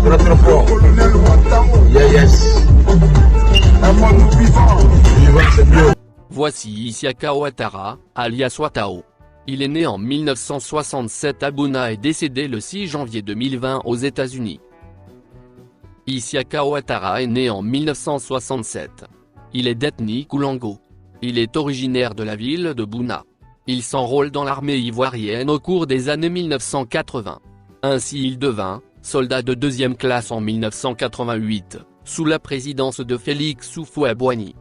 Notre pont. Colonel Ouattao. Yes. Un monde vivant. Vivant, c'est mieux. Voici Isiaka Ouattara, alias Ouattao. Il est né en 1967 à Bouna et décédé le 6 janvier 2020 aux États-Unis. Isiaka Ouattara est né en 1967. Il est d'ethnie Koulango. Il est originaire de la ville de Bouna. Il s'enrôle dans l'armée ivoirienne au cours des années 1980. Ainsi il devint soldat de deuxième classe en 1988, sous la présidence de Félix Houphouët-Boigny.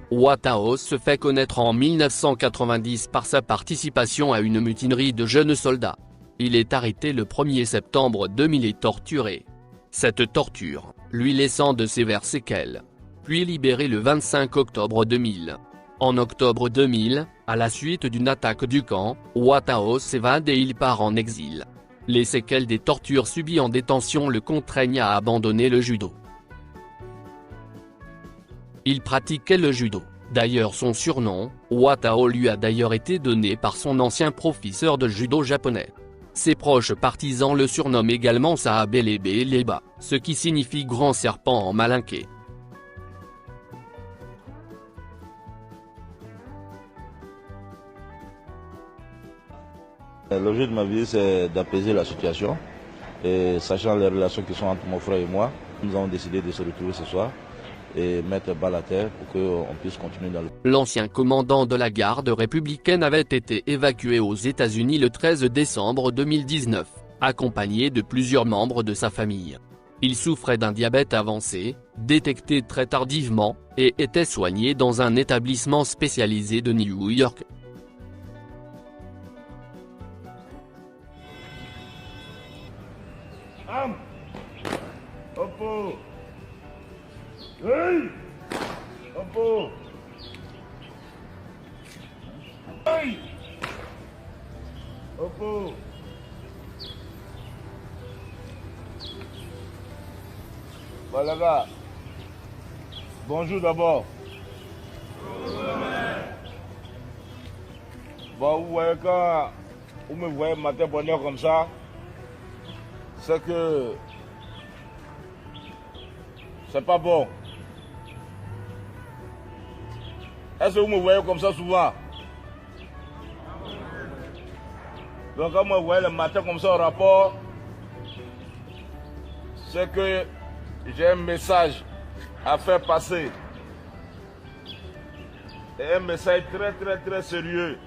Ouattao se fait connaître en 1990 par sa participation à une mutinerie de jeunes soldats. Il est arrêté le 1er septembre 2000 et torturé. Cette torture, lui laissant de sévères séquelles. Puis libéré le 25 octobre 2000. En octobre 2000, à la suite d'une attaque du camp, Ouattao s'évade et il part en exil. Les séquelles des tortures subies en détention le contraignent à abandonner le judo. Il pratiquait le judo. D'ailleurs son surnom, Ouattao lui a d'ailleurs été donné par son ancien professeur de judo japonais. Ses proches partisans le surnomment également Saabelebe Leba, ce qui signifie grand serpent en malinké. L'objet de ma vie, c'est d'apaiser la situation. Et sachant les relations qui sont entre mon frère et moi, nous avons décidé de se retrouver ce soir et mettre balle à terre pour qu'on puisse continuer dans le... L'ancien commandant de la garde républicaine avait été évacué aux États-Unis le 13 décembre 2019, accompagné de plusieurs membres de sa famille. Il souffrait d'un diabète avancé, détecté très tardivement, et était soigné dans un établissement spécialisé de New York. Oppo. Hey. Oppo. Hey. Oppo. Voilà gars. Bonjour d'abord. Bon, vous voyez quand vous me voyez matin bonheur comme ça, c'est que c'est pas bon. Est-ce que vous me voyez comme ça souvent? Donc quand vous me voyez le matin comme ça au rapport, c'est que j'ai un message à faire passer. Et un message très sérieux.